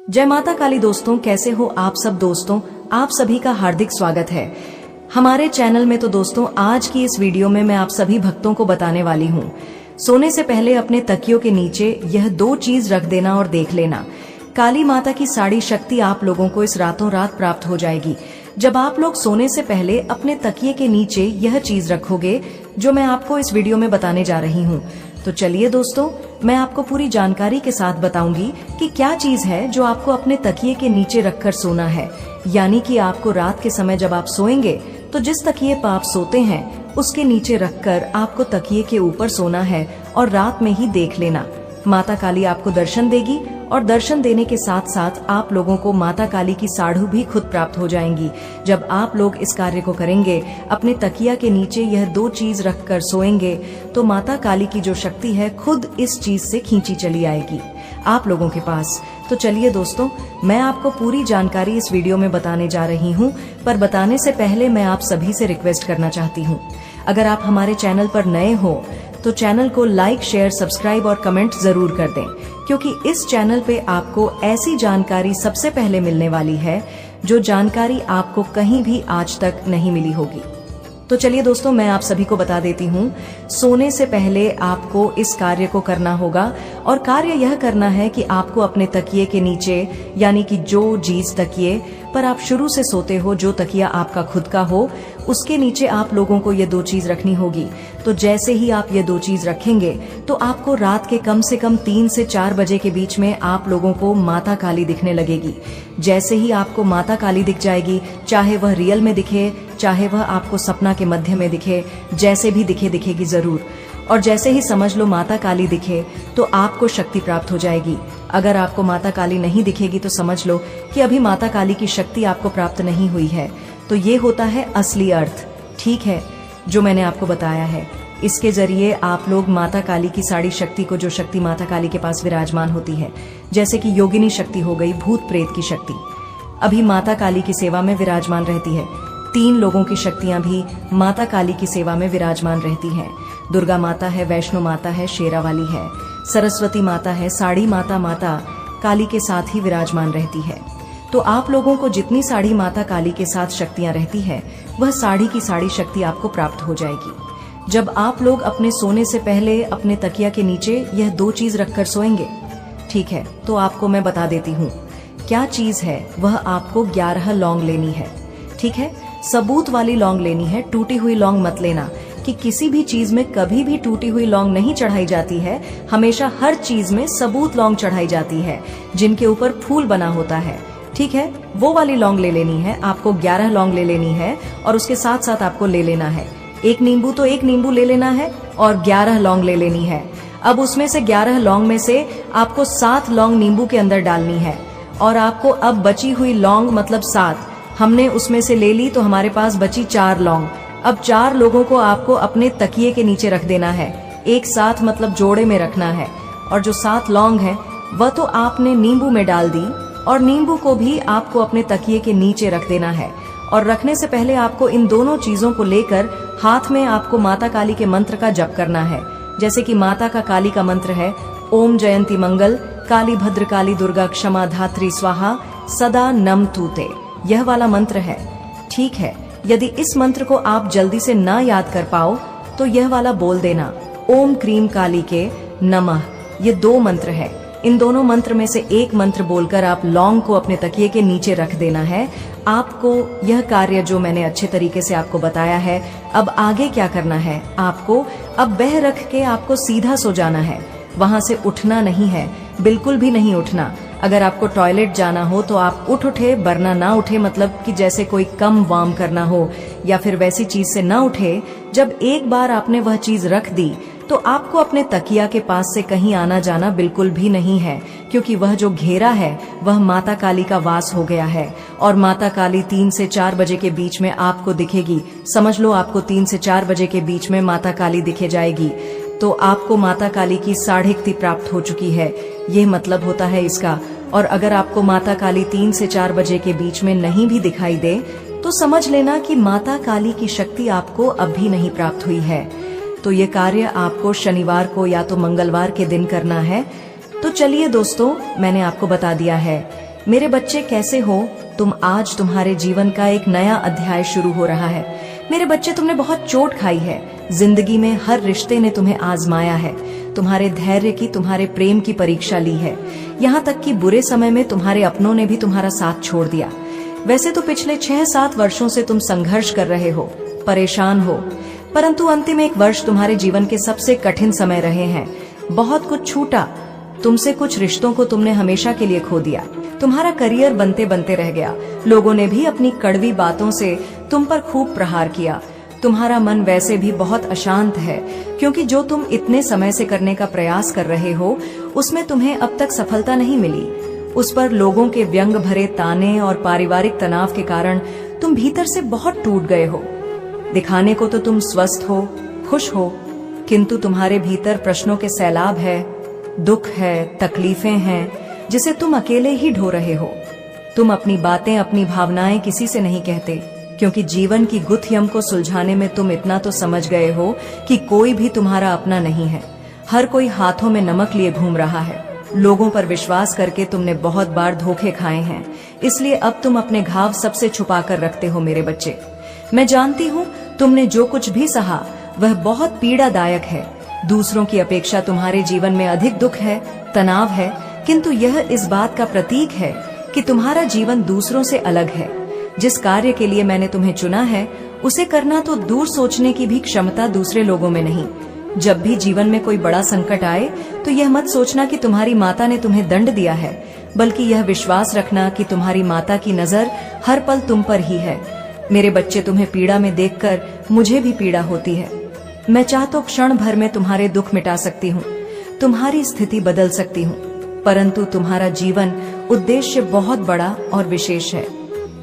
जय माता काली दोस्तों, कैसे हो आप सब दोस्तों। आप सभी का हार्दिक स्वागत है हमारे चैनल में। तो दोस्तों, आज की इस वीडियो में मैं आप सभी भक्तों को बताने वाली हूँ, सोने से पहले अपने तकियों के नीचे यह दो चीज रख देना और देख लेना। काली माता की सारी शक्ति आप लोगों को इस रातों रात प्राप्त हो जाएगी जब आप लोग सोने से पहले अपने तकिए के नीचे यह चीज रखोगे जो मैं आपको इस वीडियो में बताने जा रही हूँ। तो चलिए दोस्तों, मैं आपको पूरी जानकारी के साथ बताऊंगी कि क्या चीज है जो आपको अपने तकिए के नीचे रखकर सोना है। यानी कि आपको रात के समय जब आप सोएंगे तो जिस तकिए पर आप सोते हैं उसके नीचे रखकर आपको तकिए के ऊपर सोना है और रात में ही देख लेना। माता काली आपको दर्शन देगी और दर्शन देने के साथ साथ आप लोगों को माता काली की साढ़ू भी खुद प्राप्त हो जाएंगी। जब आप लोग इस कार्य को करेंगे, अपने तकिया के नीचे यह दो चीज रखकर सोएंगे, तो माता काली की जो शक्ति है खुद इस चीज से खींची चली आएगी आप लोगों के पास। तो चलिए दोस्तों, मैं आपको पूरी जानकारी इस वीडियो में बताने जा रही हूँ, पर बताने से पहले मैं आप सभी से रिक्वेस्ट करना चाहती हूँ, अगर आप हमारे चैनल पर नए हो तो चैनल को लाइक, शेयर, सब्सक्राइब और कमेंट जरूर कर दें, क्योंकि इस चैनल पे आपको ऐसी जानकारी सबसे पहले मिलने वाली है जो जानकारी आपको कहीं भी आज तक नहीं मिली होगी। तो चलिए दोस्तों, मैं आप सभी को बता देती हूँ, सोने से पहले आपको इस कार्य को करना होगा। और कार्य यह करना है कि आपको अपने तकिए के नीचे, यानी कि जो चीज तकिए पर आप शुरू से सोते हो, जो तकिया आपका खुद का हो, उसके नीचे आप लोगों को ये दो चीज रखनी होगी। तो जैसे ही आप ये दो चीज रखेंगे तो आपको रात के कम से कम 3 से 4 बजे के बीच में आप लोगों को माता काली दिखने लगेगी। जैसे ही आपको माता काली दिख जाएगी, चाहे वह रियल में दिखे, चाहे वह आपको सपना के मध्य में दिखे, जैसे भी दिखेगी जरूर। और जैसे ही समझ लो माता काली दिखे तो आपको शक्ति प्राप्त हो जाएगी। अगर आपको माता काली नहीं दिखेगी तो समझ लो कि अभी माता काली की शक्ति आपको प्राप्त नहीं हुई है। तो ये होता है असली अर्थ, ठीक है, जो मैंने आपको बताया है। इसके जरिए आप लोग माता काली की सारी शक्ति को, जो शक्ति माता काली के पास विराजमान होती है, जैसे कि योगिनी शक्ति हो गई, भूत प्रेत की शक्ति, अभी माता काली की सेवा में विराजमान रहती है। 3 लोगों की शक्तियां भी माता काली की सेवा में विराजमान रहती हैं। दुर्गा माता है, वैष्णो माता है, शेरा वाली है, सरस्वती माता है, साड़ी माता काली के साथ ही विराजमान रहती है। तो आप लोगों को जितनी साड़ी माता काली के साथ शक्तियां रहती है, वह साड़ी की साड़ी शक्ति आपको प्राप्त हो जाएगी जब आप लोग अपने सोने से पहले अपने तकिया के नीचे यह दो चीज रखकर सोएंगे। ठीक है, तो आपको मैं बता देती हूँ क्या चीज है। वह आपको 11 लौंग लेनी है, ठीक है, सबूत वाली लौंग लेनी है। टूटी हुई लौंग मत लेना, कि किसी भी चीज में कभी भी टूटी हुई लौंग नहीं चढ़ाई जाती है। हमेशा हर चीज में सबूत लौंग चढ़ाई जाती है, जिनके ऊपर फूल बना होता है, ठीक है, वो वाली लौंग ले लेनी है। आपको 11 लौंग ले लेनी है और उसके साथ साथ आपको ले लेना है एक नींबू, तो एक नींबू ले लेना है और 11 लौंग ले लेनी है। अब उसमें से 11 लौंग में से आपको 7 लौंग नींबू के अंदर डालनी है और आपको अब बची हुई लौंग, मतलब 7 हमने उसमें से ले ली, तो हमारे पास बची 4 लौंग। अब 4 लोगों को आपको अपने तकिए के नीचे रख देना है, एक साथ, मतलब जोड़े में रखना है। और जो 7 लौंग है वह तो आपने नींबू में डाल दी और नींबू को भी आपको अपने तकिए के नीचे रख देना है। और रखने से पहले आपको इन दोनों चीजों को लेकर हाथ में आपको माता काली के मंत्र का जप करना है। जैसे कि माता का काली का मंत्र है, ओम जयंती मंगल, काली भद्र काली दुर्गा क्षमा धात्री स्वाहा, सदा नम तूते, यह वाला मंत्र है, ठीक है। यदि इस मंत्र को आप जल्दी से ना याद कर पाओ तो यह वाला बोल देना, ओम क्रीम काली के नमः। ये 2 मंत्र है, इन दोनों मंत्र में से एक मंत्र बोलकर आप लौंग को अपने तकिए के नीचे रख देना है। आपको यह कार्य जो मैंने अच्छे तरीके से आपको बताया है, अब आगे क्या करना है, आपको अब बह रख के आपको सीधा सो जाना है। वहां से उठना नहीं है, बिल्कुल भी नहीं उठना। अगर आपको टॉयलेट जाना हो तो आप उठे, वरना ना उठे, मतलब कि जैसे कोई कम वार्म करना हो या फिर वैसी चीज से ना उठे। जब एक बार आपने वह चीज रख दी तो आपको अपने तकिया के पास से कहीं आना जाना बिल्कुल भी नहीं है, क्योंकि वह जो घेरा है वह माता काली का वास हो गया है। और माता काली 3 से 4 बजे के बीच में आपको दिखेगी। समझ लो आपको 3 से 4 बजे के बीच में माता काली दिखे जाएगी, तो आपको माता काली की साढ़ेक्ति प्राप्त हो चुकी है, ये मतलब होता है इसका। और अगर आपको माता काली 3 से 4 बजे के बीच में नहीं भी दिखाई दे तो समझ लेना कि माता काली की शक्ति आपको अब भी नहीं प्राप्त हुई है। तो ये कार्य आपको शनिवार को या तो मंगलवार के दिन करना है। तो चलिए दोस्तों, मैंने आपको बता दिया है। मेरे बच्चे कैसे हो तुम? आज तुम्हारे जीवन का एक नया अध्याय शुरू हो रहा है। मेरे बच्चे, तुमने बहुत चोट खाई है। जिंदगी में हर रिश्ते ने तुम्हें आजमाया है, तुम्हारे धैर्य की, तुम्हारे प्रेम की परीक्षा ली है। यहाँ तक कि बुरे समय में तुम्हारे अपनों ने भी तुम्हारा साथ छोड़ दिया। वैसे तो पिछले 6-7 वर्षों से तुम संघर्ष कर रहे हो, परेशान हो, परंतु अंतिम एक वर्ष तुम्हारे जीवन के सबसे कठिन समय रहे हैं। बहुत कुछ छूटा तुमसे, कुछ रिश्तों को तुमने हमेशा के लिए खो दिया। तुम्हारा करियर बनते बनते रह गया। लोगों ने भी अपनी कड़वी बातों से तुम पर खूब प्रहार किया। तुम्हारा मन वैसे भी बहुत अशांत है, क्योंकि जो तुम इतने समय से करने का प्रयास कर रहे हो उसमें तुम्हें अब तक सफलता नहीं मिली। उस पर लोगों के व्यंग भरे ताने और पारिवारिक तनाव के कारण तुम भीतर से बहुत टूट गए हो। दिखाने को तो तुम स्वस्थ हो, खुश हो, किंतु तुम्हारे भीतर प्रश्नों के सैलाब है, दुख है, तकलीफें हैं, जिसे तुम अकेले ही ढो रहे हो। तुम अपनी बातें, अपनी भावनाएं किसी से नहीं कहते, क्योंकि जीवन की गुत्थियम को सुलझाने में तुम इतना तो समझ गए हो कि कोई भी तुम्हारा अपना नहीं है। हर कोई हाथों में नमक लिए घूम रहा है। लोगों पर विश्वास करके तुमने बहुत बार धोखे खाए हैं, इसलिए अब तुम अपने घाव सबसे छुपा कर रखते हो। मेरे बच्चे, मैं जानती हूँ तुमने जो कुछ भी सहा वह बहुत पीड़ादायक है। दूसरों की अपेक्षा तुम्हारे जीवन में अधिक दुख है, तनाव है, किंतु यह इस बात का प्रतीक है कि तुम्हारा जीवन दूसरों से अलग है। जिस कार्य के लिए मैंने तुम्हें चुना है उसे करना तो दूर सोचने की भी क्षमता दूसरे लोगों में नहीं। जब भी जीवन में कोई बड़ा संकट आए तो यह मत सोचना कि तुम्हारी माता ने तुम्हें दंड दिया है, बल्कि यह विश्वास रखना कि तुम्हारी माता की नजर हर पल तुम पर ही है। मेरे बच्चे, तुम्हें पीड़ा में देखकर मुझे भी पीड़ा होती है। मैं चाहता क्षण भर में तुम्हारे दुख मिटा सकती हूँ, तुम्हारी स्थिति बदल सकती हूँ, परंतु तुम्हारा जीवन उद्देश्य बहुत बड़ा और विशेष है।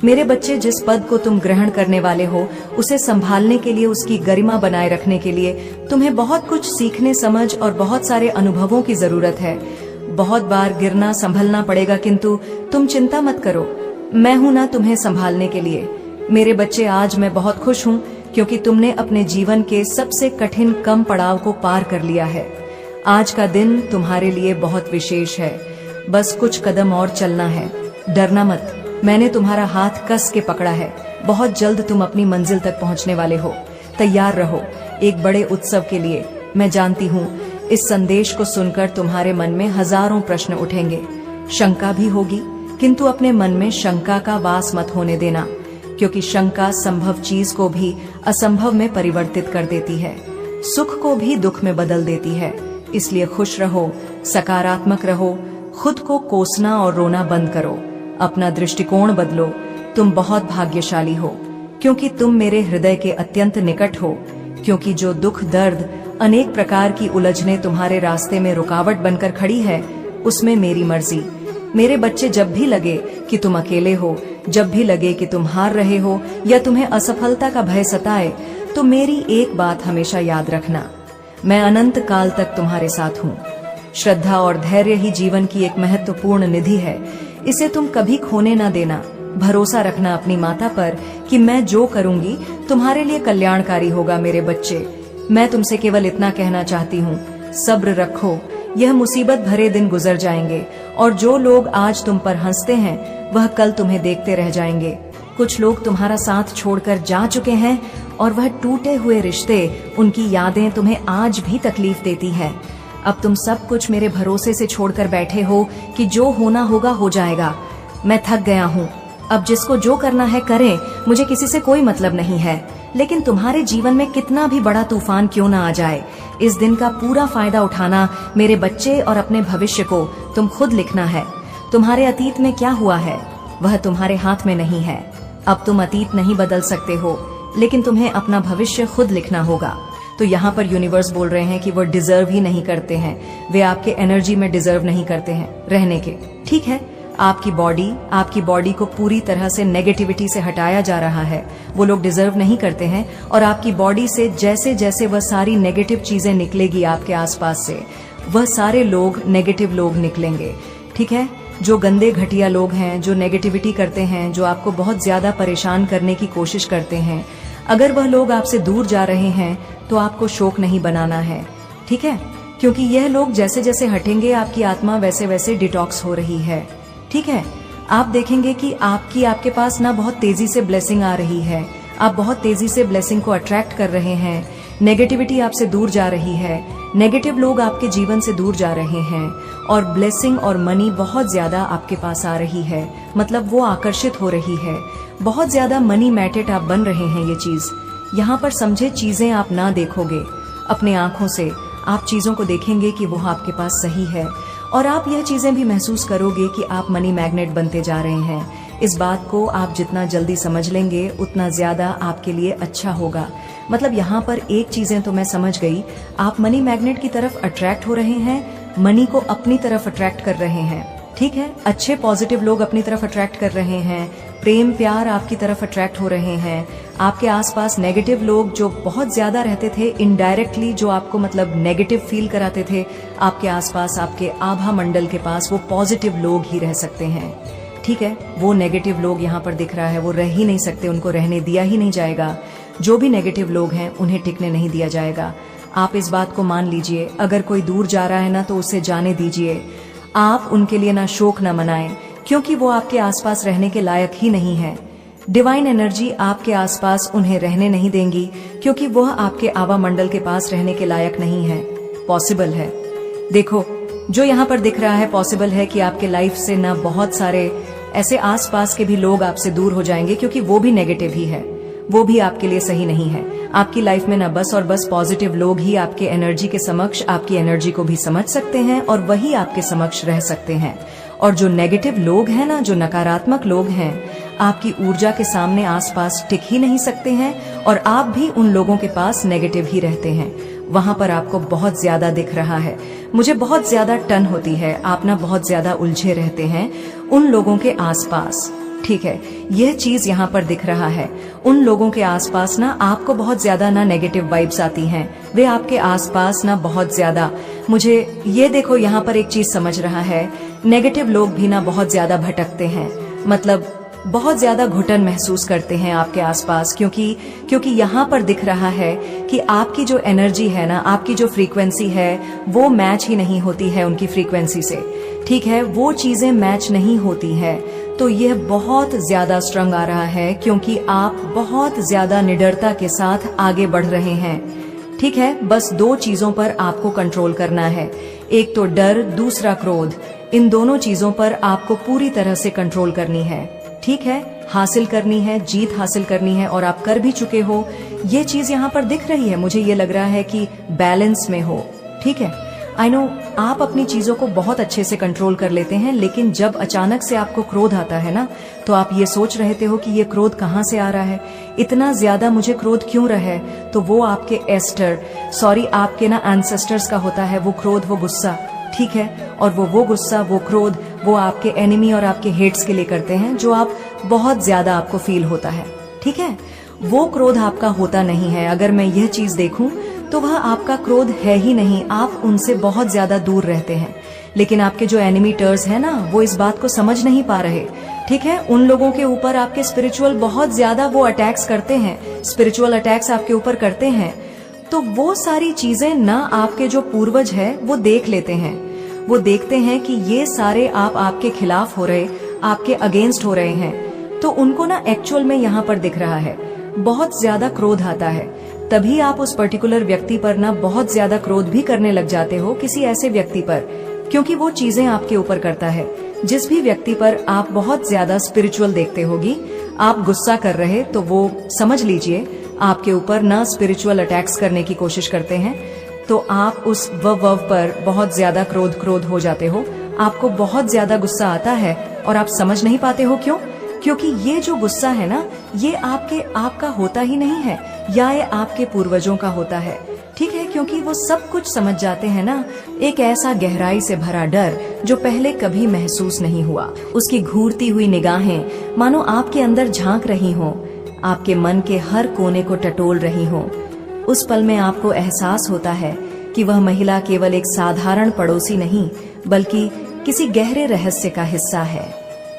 मेरे बच्चे, जिस पद को तुम ग्रहण करने वाले हो उसे संभालने के लिए, उसकी गरिमा बनाए रखने के लिए तुम्हें बहुत कुछ सीखने, समझ और बहुत सारे अनुभवों की जरूरत है। बहुत बार गिरना, संभलना पड़ेगा, किंतु तुम चिंता मत करो, मैं हूं ना तुम्हें संभालने के लिए। मेरे बच्चे, आज मैं बहुत खुश हूं क्योंकि तुमने अपने जीवन के सबसे कठिन कम पड़ाव को पार कर लिया है। आज का दिन तुम्हारे लिए बहुत विशेष है। बस कुछ कदम और चलना है। डरना मत, मैंने तुम्हारा हाथ कस के पकड़ा है। बहुत जल्द तुम अपनी मंजिल तक पहुंचने वाले हो। तैयार रहो एक बड़े उत्सव के लिए। मैं जानती हूँ इस संदेश को सुनकर तुम्हारे मन में हजारों प्रश्न उठेंगे, शंका भी होगी, किंतु अपने मन में शंका का वास मत होने देना, क्योंकि शंका संभव चीज को भी असंभव में परिवर्तित कर देती है, सुख को भी दुख में बदल देती है। इसलिए खुश रहो, सकारात्मक रहो, खुद को कोसना और रोना बंद करो, अपना दृष्टिकोण बदलो। तुम बहुत भाग्यशाली हो क्योंकि तुम मेरे हृदय के अत्यंत निकट हो, क्योंकि जो दुख, दर्द, अनेक प्रकार की उलझने तुम्हारे रास्ते में रुकावट बनकर खड़ी है, उसमें मेरी मर्जी। मेरे बच्चे, जब भी लगे कि तुम अकेले हो, जब भी लगे कि तुम हार रहे हो या तुम्हें असफलता का भय सताए, तो मेरी एक बात हमेशा याद रखना, मैं अनंत काल तक तुम्हारे साथ हूँ। श्रद्धा और धैर्य ही जीवन की एक महत्वपूर्ण निधि है, इसे तुम कभी खोने ना देना। भरोसा रखना अपनी माता पर कि मैं जो करूंगी तुम्हारे लिए कल्याणकारी होगा। मेरे बच्चे, मैं तुमसे केवल इतना कहना चाहती हूँ, सब्र रखो, यह मुसीबत भरे दिन गुजर जाएंगे और जो लोग आज तुम पर हंसते हैं वह कल तुम्हें देखते रह जाएंगे। कुछ लोग तुम्हारा साथ छोड़कर जा चुके हैं और वह टूटे हुए रिश्ते, उनकी यादें तुम्हें आज भी तकलीफ देती है। अब तुम सब कुछ मेरे भरोसे से छोड़कर बैठे हो कि जो होना होगा हो जाएगा। मैं थक गया हूँ, अब जिसको जो करना है करें, मुझे किसी से कोई मतलब नहीं है। लेकिन तुम्हारे जीवन में कितना भी बड़ा तूफान क्यों ना आ जाए, इस दिन का पूरा फायदा उठाना मेरे बच्चे, और अपने भविष्य को तुम खुद लिखना है। तुम्हारे अतीत में क्या हुआ है वह तुम्हारे हाथ में नहीं है। अब तुम अतीत नहीं बदल सकते हो, लेकिन तुम्हें अपना भविष्य खुद लिखना होगा। तो यहाँ पर यूनिवर्स बोल रहे हैं कि वो डिजर्व ही नहीं करते हैं, वे आपके एनर्जी में डिजर्व नहीं करते हैं रहने के। ठीक है, आपकी बॉडी को पूरी तरह से नेगेटिविटी से हटाया जा रहा है, वो लोग डिजर्व नहीं करते हैं। और आपकी बॉडी से जैसे जैसे वह सारी नेगेटिव चीजें निकलेगी आपके आसपास से, वह सारे लोग नेगेटिव लोग निकलेंगे। ठीक है, जो गंदे घटिया लोग हैं, जो नेगेटिविटी करते हैं, जो आपको बहुत ज्यादा परेशान करने की कोशिश करते हैं, अगर वह लोग आपसे दूर जा रहे हैं तो आपको शोक नहीं बनाना है। ठीक है, क्योंकि यह लोग जैसे जैसे हटेंगे आपकी आत्मा वैसे वैसे डिटॉक्स हो रही है। ठीक है, आप देखेंगे कि आपके पास ना बहुत तेजी से ब्लेसिंग आ रही है, आप बहुत तेजी से ब्लेसिंग को अट्रैक्ट कर रहे हैं, नेगेटिविटी आपसे दूर जा रही है, नेगेटिव लोग आपके जीवन से दूर जा रहे हैं और ब्लेसिंग और मनी बहुत ज्यादा आपके पास आ रही है, मतलब वो आकर्षित हो रही है। बहुत ज्यादा मनी मैग्नेट आप बन रहे हैं। ये चीज यहाँ पर समझे, चीजें आप ना देखोगे अपने आंखों से, आप चीजों को देखेंगे कि वो आपके पास सही है और आप यह चीजें भी महसूस करोगे कि आप मनी मैग्नेट बनते जा रहे हैं। इस बात को आप जितना जल्दी समझ लेंगे उतना ज्यादा आपके लिए अच्छा होगा। मतलब यहाँ पर एक चीजें तो मैं समझ गई, आप मनी मैग्नेट की तरफ अट्रैक्ट हो रहे हैं, मनी को अपनी तरफ अट्रैक्ट कर रहे हैं, ठीक है। अच्छे पॉजिटिव लोग अपनी तरफ अट्रैक्ट कर रहे हैं, प्रेम प्यार आपकी तरफ अट्रैक्ट हो रहे हैं। आपके आसपास नेगेटिव लोग जो बहुत ज्यादा रहते थे, इनडायरेक्टली जो आपको मतलब नेगेटिव फील कराते थे, आपके आसपास आपके आभा मंडल के पास वो पॉजिटिव लोग ही रह सकते हैं, ठीक है। वो नेगेटिव लोग यहाँ पर दिख रहा है, वो रह ही नहीं सकते, उनको रहने दिया ही नहीं जाएगा। जो भी नेगेटिव लोग हैं उन्हें टिकने नहीं दिया जाएगा। आप इस बात को मान लीजिए, अगर कोई दूर जा रहा है ना तो उसे जाने दीजिए। आप उनके लिए ना शोक ना मनाएं, क्योंकि वो आपके आसपास रहने के लायक ही नहीं है। डिवाइन एनर्जी आपके आसपास उन्हें रहने नहीं देंगी, क्योंकि वह आपके आवा मंडल के पास रहने के लायक नहीं है। पॉसिबल है, देखो जो यहाँ पर दिख रहा है, पॉसिबल है कि आपके लाइफ से ना बहुत सारे ऐसे आसपास के भी लोग आपसे दूर हो जाएंगे, क्योंकि वो भी नेगेटिव ही है, वो भी आपके लिए सही नहीं है। आपकी लाइफ में ना बस और बस पॉजिटिव लोग ही आपके एनर्जी के समक्ष आपकी एनर्जी को भी समझ सकते हैं और वही आपके समक्ष रह सकते हैं। और जो नेगेटिव लोग हैं ना, जो नकारात्मक लोग हैं, आपकी ऊर्जा के सामने आसपास टिक ही नहीं सकते हैं और आप भी उन लोगों के पास नेगेटिव ही रहते हैं। वहां पर आपको बहुत ज्यादा दिख रहा है, मुझे बहुत ज्यादा टन होती है, आप ना बहुत ज्यादा उलझे रहते हैं उन लोगों के आसपास, ठीक है। यह चीज यहाँ पर दिख रहा है, उन लोगों के आसपास ना आपको बहुत ज्यादा ना नेगेटिव वाइब्स आती हैं, वे आपके आसपास ना बहुत ज्यादा, मुझे ये देखो यहाँ पर एक चीज समझ रहा है, नेगेटिव लोग भी ना बहुत ज्यादा भटकते हैं, मतलब बहुत ज्यादा घुटन महसूस करते हैं आपके आसपास, क्योंकि यहाँ पर दिख रहा है कि आपकी जो एनर्जी है ना, आपकी जो फ्रीक्वेंसी है वो मैच ही नहीं होती है उनकी फ्रीक्वेंसी से, ठीक है। वो चीजें मैच नहीं होती है, तो यह बहुत ज्यादा स्ट्रंग आ रहा है, क्योंकि आप बहुत ज्यादा निडरता के साथ आगे बढ़ रहे हैं, ठीक है। बस दो चीजों पर आपको कंट्रोल करना है, एक तो डर, दूसरा क्रोध। इन दोनों चीजों पर आपको पूरी तरह से कंट्रोल करनी है, ठीक है। हासिल करनी है, जीत हासिल करनी है और आप कर भी चुके हो। ये चीज यहाँ पर दिख रही है, मुझे ये लग रहा है कि बैलेंस में हो, ठीक है। आई नो आप अपनी चीजों को बहुत अच्छे से कंट्रोल कर लेते हैं, लेकिन जब अचानक से आपको क्रोध आता है ना, तो आप ये सोच रहते हो कि ये क्रोध कहाँ से आ रहा है, इतना ज्यादा मुझे क्रोध क्यों रहा है। तो वो आपके आपके ना एंसेस्टर्स का होता है वो क्रोध, वो गुस्सा, ठीक है। और वो गुस्सा, वो क्रोध, वो आपके एनिमी और आपके हेट्स के लिए करते हैं, जो आप बहुत ज्यादा आपको फील होता है, ठीक है। वो क्रोध आपका होता नहीं है, अगर मैं यह चीज देखूं तो वह आपका क्रोध है ही नहीं, आप उनसे बहुत ज्यादा दूर रहते हैं। लेकिन आपके जो एनिमीटर्स हैं ना, वो इस बात को समझ नहीं पा रहे, ठीक है। उन लोगों के ऊपर आपके स्पिरिचुअल बहुत ज्यादा वो अटैक्स करते हैं, स्पिरिचुअल अटैक्स आपके ऊपर करते हैं। तो वो सारी चीजें ना आपके जो पूर्वज है वो देख लेते हैं, वो देखते हैं कि ये सारे आपके खिलाफ हो रहे, आपके अगेंस्ट हो रहे हैं, तो उनको ना एक्चुअल में यहाँ पर दिख रहा है बहुत ज्यादा क्रोध आता है। तभी आप उस पर्टिकुलर व्यक्ति पर ना बहुत ज्यादा क्रोध भी करने लग जाते हो, किसी ऐसे व्यक्ति पर, क्योंकि वो चीजें आपके ऊपर करता है। जिस भी व्यक्ति पर आप बहुत ज्यादा स्पिरिचुअल देखते होगी, आप गुस्सा कर रहे, तो वो समझ लीजिए आपके ऊपर ना स्पिरिचुअल अटैक्स करने की कोशिश करते हैं। तो आप उस वव पर बहुत ज्यादा क्रोध हो जाते हो, आपको बहुत ज्यादा गुस्सा आता है और आप समझ नहीं पाते हो क्यों, क्योंकि ये जो गुस्सा है ना, ये आपका होता ही नहीं है, या ये आपके पूर्वजों का होता है, ठीक है। क्योंकि वो सब कुछ समझ जाते हैं ना, एक ऐसा गहराई से भरा डर जो पहले कभी महसूस नहीं हुआ, उसकी घूरती हुई निगाहें मानो आपके अंदर झांक रही हों, आपके मन के हर कोने को टटोल रही हों। उस पल में आपको एहसास होता है कि वह महिला केवल एक साधारण पड़ोसी नहीं, बल्कि किसी गहरे रहस्य का हिस्सा है।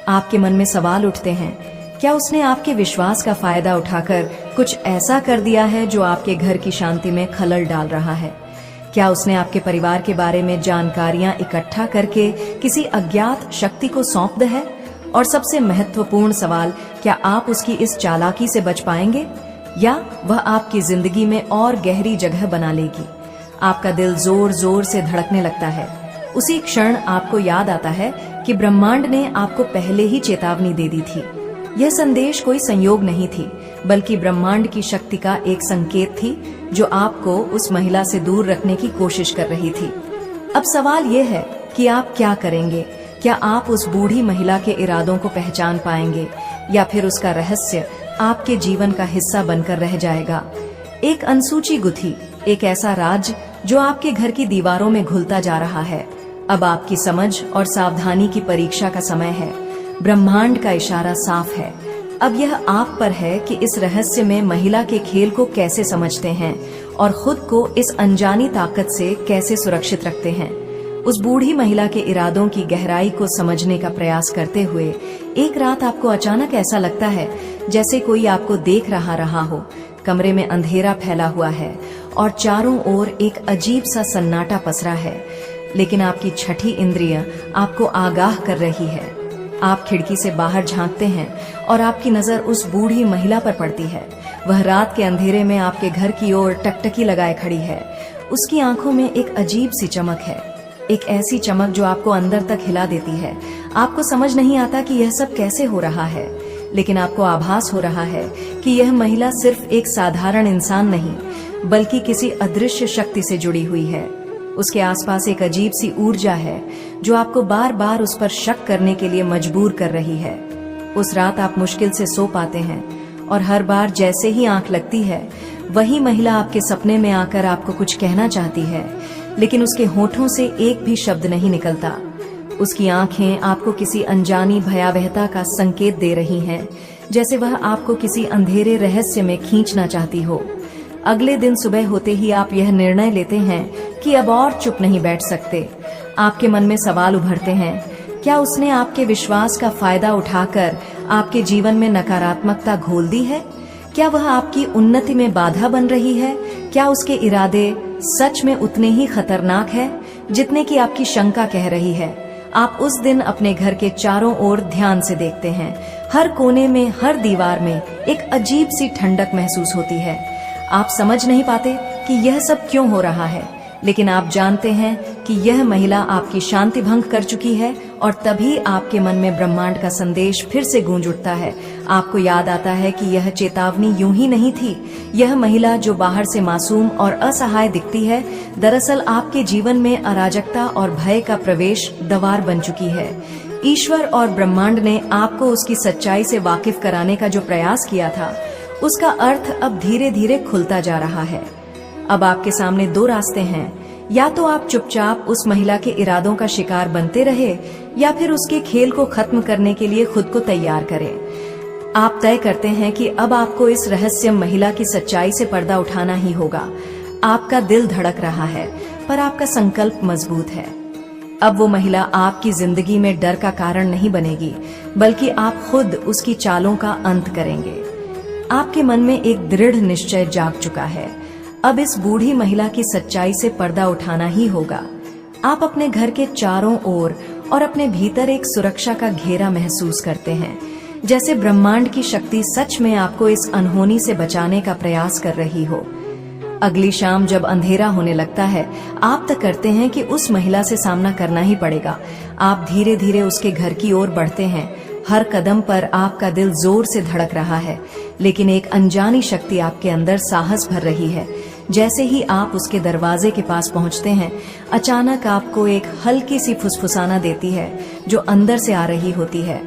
आपके मन में सवाल उठते हैं, क्या उसने आपके विश्वास का फायदा उठाकर कुछ ऐसा कर दिया है जो आपके घर की शांति में खलल डाल रहा है? क्या उसने आपके परिवार के बारे में जानकारियां इकट्ठा करके किसी अज्ञात शक्ति को सौंप दी है? और सबसे महत्वपूर्ण सवाल, क्या आप उसकी इस चालाकी से बच पाएंगे या वह आपकी जिंदगी में और गहरी जगह बना लेगी। आपका दिल जोर जोर से धड़कने लगता है। उसी क्षण आपको याद आता है कि ब्रह्मांड ने आपको पहले ही चेतावनी दे दी थी। यह संदेश कोई संयोग नहीं थी, बल्कि ब्रह्मांड की शक्ति का एक संकेत थी जो आपको उस महिला से दूर रखने की कोशिश कर रही थी। अब सवाल यह है कि आप क्या करेंगे। क्या आप उस बूढ़ी महिला के इरादों को पहचान पाएंगे या फिर उसका रहस्य आपके जीवन का हिस्सा बनकर रह जाएगा। एक अनसूची गुत्थी, एक ऐसा राज जो आपके घर की दीवारों में घुलता जा रहा है। अब आपकी समझ और सावधानी की परीक्षा का समय है। ब्रह्मांड का इशारा साफ है। अब यह आप पर है कि इस रहस्य में महिला के खेल को कैसे समझते हैं और खुद को इस अनजानी ताकत से कैसे सुरक्षित रखते हैं। उस बूढ़ी महिला के इरादों की गहराई को समझने का प्रयास करते हुए एक रात आपको अचानक ऐसा लगता है जैसे कोई आपको देख रहा हो। कमरे में अंधेरा फैला हुआ है और चारों ओर एक अजीब सा सन्नाटा पसरा है, लेकिन आपकी छठी इंद्रिय आपको आगाह कर रही है। आप खिड़की से बाहर झांकते हैं और आपकी नजर उस बूढ़ी महिला पर पड़ती है। वह रात के अंधेरे में आपके घर की ओर टकटकी लगाए खड़ी है। उसकी आंखों में एक अजीब सी चमक है, एक ऐसी चमक जो आपको अंदर तक हिला देती है। आपको समझ नहीं आता कि यह सब कैसे हो रहा है, लेकिन आपको आभास हो रहा है कि यह महिला सिर्फ एक साधारण इंसान नहीं, बल्कि किसी अदृश्य शक्ति से जुड़ी हुई है। उसके आसपास एक अजीब सी ऊर्जा है जो आपको बार बार उस पर शक करने के लिए मजबूर कर रही है। उस रात आप मुश्किल से सो पाते हैं और हर बार जैसे ही आंख लगती है, वही महिला आपके सपने में आकर आपको कुछ कहना चाहती है, लेकिन उसके होठों से एक भी शब्द नहीं निकलता। उसकी आंखें आपको किसी अनजानी भयावहता का संकेत दे रही हैं, जैसे वह आपको किसी अंधेरे रहस्य में खींचना चाहती हो। अगले दिन सुबह होते ही आप यह निर्णय लेते हैं कि अब और चुप नहीं बैठ सकते। आपके मन में सवाल उभरते हैं, क्या उसने आपके विश्वास का फायदा उठाकर आपके जीवन में नकारात्मकता घोल दी है? क्या वह आपकी उन्नति में बाधा बन रही है? क्या उसके इरादे सच में उतने ही खतरनाक है जितने की आपकी शंका कह रही है? आप उस दिन अपने घर के चारों ओर ध्यान से देखते हैं। हर कोने में, हर दीवार में एक अजीब सी ठंडक महसूस होती है। आप समझ नहीं पाते कि यह सब क्यों हो रहा है, लेकिन आप जानते हैं कि यह महिला आपकी शांति भंग कर चुकी है और तभी आपके मन में ब्रह्मांड का संदेश फिर से गूंज उठता है। आपको याद आता है कि यह चेतावनी यूं ही नहीं थी। यह महिला जो बाहर से मासूम और असहाय दिखती है, दरअसल आपके जीवन में अराजकता और भय का प्रवेश द्वार बन चुकी है। ईश्वर और ब्रह्मांड ने आपको उसकी सच्चाई से वाकिफ कराने का जो प्रयास किया था, उसका अर्थ अब धीरे धीरे खुलता जा रहा है। अब आपके सामने दो रास्ते हैं, या तो आप चुपचाप उस महिला के इरादों का शिकार बनते रहे या फिर उसके खेल को खत्म करने के लिए खुद को तैयार करें। आप तय करते हैं कि अब आपको इस रहस्य महिला की सच्चाई से पर्दा उठाना ही होगा। आपका दिल धड़क रहा है, पर आपका संकल्प मजबूत है। अब वो महिला आपकी जिंदगी में डर का कारण नहीं बनेगी, बल्कि आप खुद उसकी चालों का अंत करेंगे। आपके मन में एक दृढ़ निश्चय जाग चुका है। अब इस बूढ़ी महिला की सच्चाई से पर्दा उठाना ही होगा। आप अपने घर के चारों ओर और अपने भीतर एक सुरक्षा का घेरा महसूस करते हैं, जैसे ब्रह्मांड की शक्ति सच में आपको इस अनहोनी से बचाने का प्रयास कर रही हो। अगली शाम जब अंधेरा होने लगता है, आप तय करते हैं कि उस महिला से सामना करना ही पड़ेगा। आप धीरे धीरे उसके घर की ओर बढ़ते हैं। हर कदम पर आपका दिल जोर से धड़क रहा है, लेकिन एक अनजानी शक्ति आपके अंदर साहस भर रही है। जैसे ही आप उसके दरवाजे के पास पहुंचते हैं, अचानक आपको एक हल्की सी फुसफुसाना देती है जो अंदर से आ रही होती है।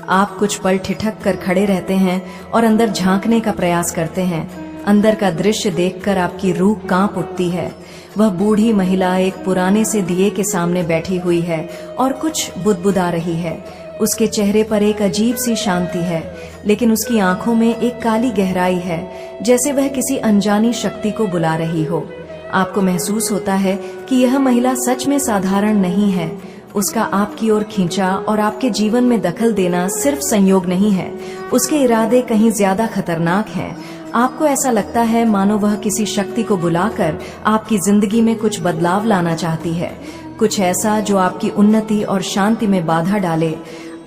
आप कुछ पल ठिठक कर खड़े रहते हैं और अंदर झांकने का प्रयास करते हैं। अंदर का दृश्य देखकर आपकी रूह कांप उठती है। वह बूढ़ी महिला एक पुराने से दिए के सामने बैठी हुई है और कुछ बुदबुदा रही है। उसके चेहरे पर एक अजीब सी शांति है, लेकिन उसकी आंखों में एक काली गहराई है, जैसे वह किसी अनजानी शक्ति को बुला रही हो। आपको महसूस होता है कि यह महिला सच में साधारण नहीं है। उसका आपकी ओर खींचा और आपके जीवन में दखल देना सिर्फ संयोग नहीं है, उसके इरादे कहीं ज्यादा खतरनाक हैं। आपको ऐसा लगता है मानो वह किसी शक्ति को बुलाकर आपकी जिंदगी में कुछ बदलाव लाना चाहती है, कुछ ऐसा जो आपकी उन्नति और शांति में बाधा डाले।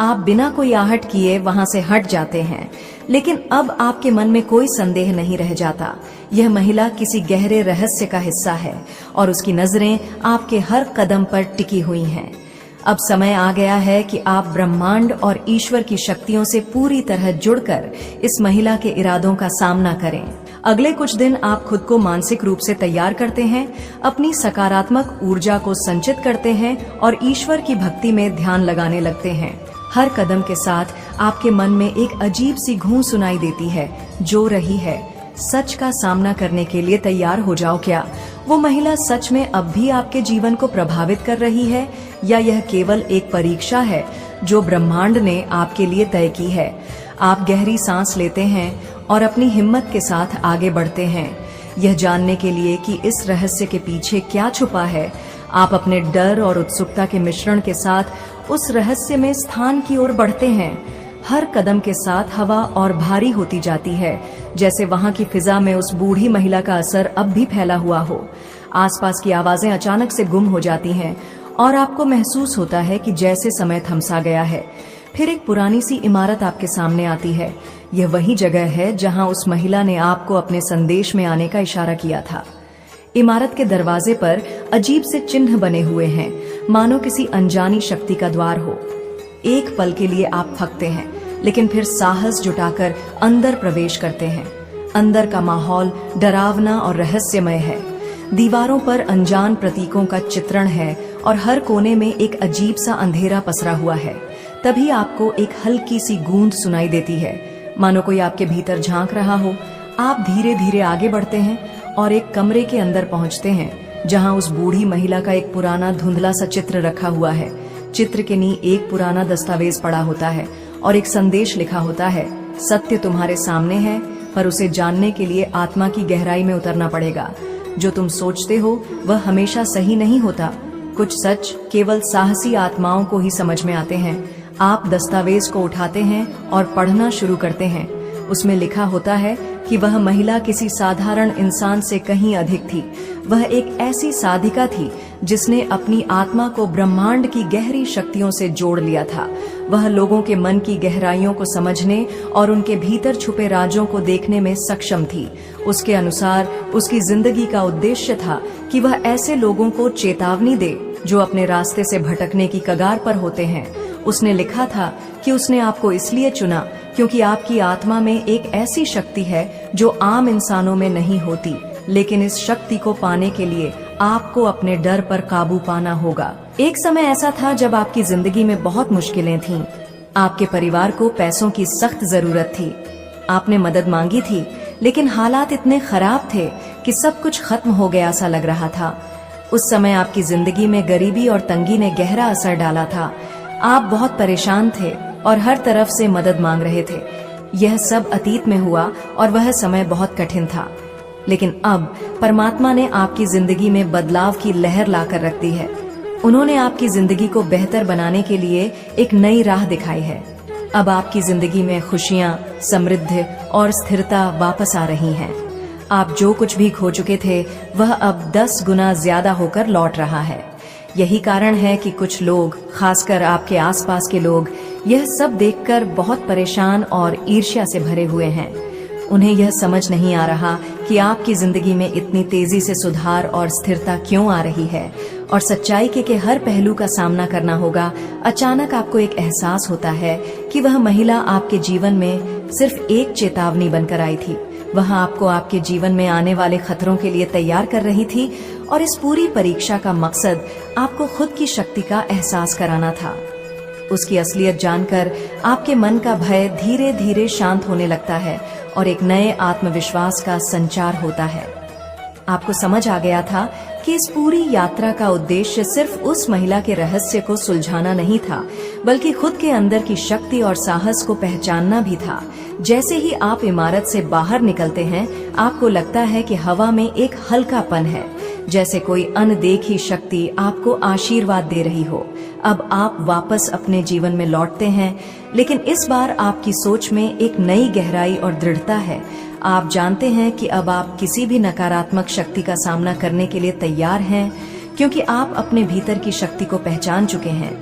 आप बिना कोई आहट किए वहां से हट जाते हैं। लेकिन अब आपके मन में कोई संदेह नहीं रह जाता, यह महिला किसी गहरे रहस्य का हिस्सा है और उसकी नजरें आपके हर कदम पर टिकी हुई हैं। अब समय आ गया है कि आप ब्रह्मांड और ईश्वर की शक्तियों से पूरी तरह जुड़कर इस महिला के इरादों का सामना करें। अगले कुछ दिन आप खुद को मानसिक रूप से तैयार करते हैं, अपनी सकारात्मक ऊर्जा को संचित करते हैं और ईश्वर की भक्ति में ध्यान लगाने लगते हैं। हर कदम के साथ आपके मन में एक अजीब सी गूंज सुनाई देती है जो रही है, सच का सामना करने के लिए तैयार हो जाओ। क्या वो महिला सच में अब भी आपके जीवन को प्रभावित कर रही है या यह केवल एक परीक्षा है जो ब्रह्मांड ने आपके लिए तय की है? आप गहरी सांस लेते हैं और अपनी हिम्मत के साथ आगे बढ़ते हैं, यह जानने के लिए कि इस रहस्य के पीछे क्या छुपा है। आप अपने डर और उत्सुकता के मिश्रण के साथ उस रहस्य में स्थान की ओर बढ़ते हैं। हर कदम के साथ हवा और भारी होती जाती है, जैसे वहां की फिजा में उस बूढ़ी महिला का असर अब भी फैला हुआ हो। आसपास की आवाजें अचानक से गुम हो जाती हैं और आपको महसूस होता है कि जैसे समय थमसा गया है। फिर एक पुरानी सी इमारत आपके सामने आती है। यह वही जगह है जहां उस महिला ने आपको अपने संदेश में आने का इशारा किया था। इमारत के दरवाजे पर अजीब से चिन्ह बने हुए हैं, मानो किसी अनजानी शक्ति का द्वार हो। एक पल के लिए आप थकते हैं, लेकिन फिर साहस जुटाकर अंदर प्रवेश करते हैं। अंदर का माहौल डरावना और रहस्यमय है। दीवारों पर अनजान प्रतीकों का चित्रण है और हर कोने में एक अजीब सा अंधेरा पसरा हुआ है। तभी आपको एक हल्की सी गूंज सुनाई देती है, मानो कोई आपके भीतर झांक रहा हो। आप धीरे धीरे आगे बढ़ते हैं और एक कमरे के अंदर पहुंचते हैं जहां उस बूढ़ी महिला का एक पुराना धुंधला सा चित्र रखा हुआ है। चित्र के नीचे एक पुराना दस्तावेज पड़ा होता है और एक संदेश लिखा होता है, सत्य तुम्हारे सामने है, पर उसे जानने के लिए आत्मा की गहराई में उतरना पड़ेगा। जो तुम सोचते हो वह हमेशा सही नहीं होता। कुछ सच केवल साहसी आत्माओं को ही समझ में आते हैं। आप दस्तावेज को उठाते हैं और पढ़ना शुरू करते हैं। उसमें लिखा होता है कि वह महिला किसी साधारण इंसान से कहीं अधिक थी। वह एक ऐसी साधिका थी जिसने अपनी आत्मा को ब्रह्मांड की गहरी शक्तियों से जोड़ लिया था। वह लोगों के मन की गहराइयों को समझने और उनके भीतर छुपे राजों को देखने में सक्षम थी। उसके अनुसार उसकी जिंदगी का उद्देश्य था कि वह ऐसे लोगों को चेतावनी दे जो अपने रास्ते से भटकने की कगार पर होते हैं। उसने लिखा था कि उसने आपको इसलिए चुना क्योंकि आपकी आत्मा में एक ऐसी शक्ति है जो आम इंसानों में नहीं होती, लेकिन इस शक्ति को पाने के लिए आपको अपने डर पर काबू पाना होगा। एक समय ऐसा था जब आपकी जिंदगी में बहुत मुश्किलें थीं। आपके परिवार को पैसों की सख्त जरूरत थी। आपने मदद मांगी थी, लेकिन हालात इतने खराब थे कि सब कुछ खत्म हो गया सा लग रहा था। उस समय आपकी जिंदगी में गरीबी और तंगी ने गहरा असर डाला था। आप बहुत परेशान थे और हर तरफ से मदद मांग रहे थे। यह सब अतीत में हुआ और वह समय बहुत कठिन था, लेकिन अब परमात्मा ने आपकी जिंदगी में बदलाव की लहर लाकर रख दी है। उन्होंने आपकी जिंदगी को बेहतर बनाने के लिए एक नई राह दिखाई है। अब आपकी जिंदगी में खुशियां, समृद्धि और स्थिरता वापस आ रही हैं। आप जो कुछ भी खो चुके थे वह अब 10 गुना ज्यादा होकर लौट रहा है। यही कारण है कि कुछ लोग, खासकर आपके आसपास के लोग, यह सब देखकर बहुत परेशान और ईर्ष्या से भरे हुए हैं। उन्हें यह समझ नहीं आ रहा कि आपकी जिंदगी में इतनी तेजी से सुधार और स्थिरता क्यों आ रही है और सच्चाई के हर पहलू का सामना करना होगा। अचानक आपको एक एहसास होता है कि वह महिला आपके जीवन में सिर्फ एक चेतावनी बनकर आई थी। वह आपको आपके जीवन में आने वाले खतरों के लिए तैयार कर रही थी और इस पूरी परीक्षा का मकसद आपको खुद की शक्ति का एहसास कराना था। उसकी असलियत जानकर आपके मन का भय धीरे धीरे शांत होने लगता है और एक नए आत्मविश्वास का संचार होता है। आपको समझ आ गया था कि इस पूरी यात्रा का उद्देश्य सिर्फ उस महिला के रहस्य को सुलझाना नहीं था, बल्कि खुद के अंदर की शक्ति और साहस को पहचानना भी था। जैसे ही आप इमारत से बाहर निकलते हैं, आपको लगता है कि हवा में एक हल्कापन है, जैसे कोई अनदेखी शक्ति आपको आशीर्वाद दे रही हो। अब आप वापस अपने जीवन में लौटते हैं, लेकिन इस बार आपकी सोच में एक नई गहराई और दृढ़ता है। आप जानते हैं कि अब आप किसी भी नकारात्मक शक्ति का सामना करने के लिए तैयार हैं, क्योंकि आप अपने भीतर की शक्ति को पहचान चुके हैं।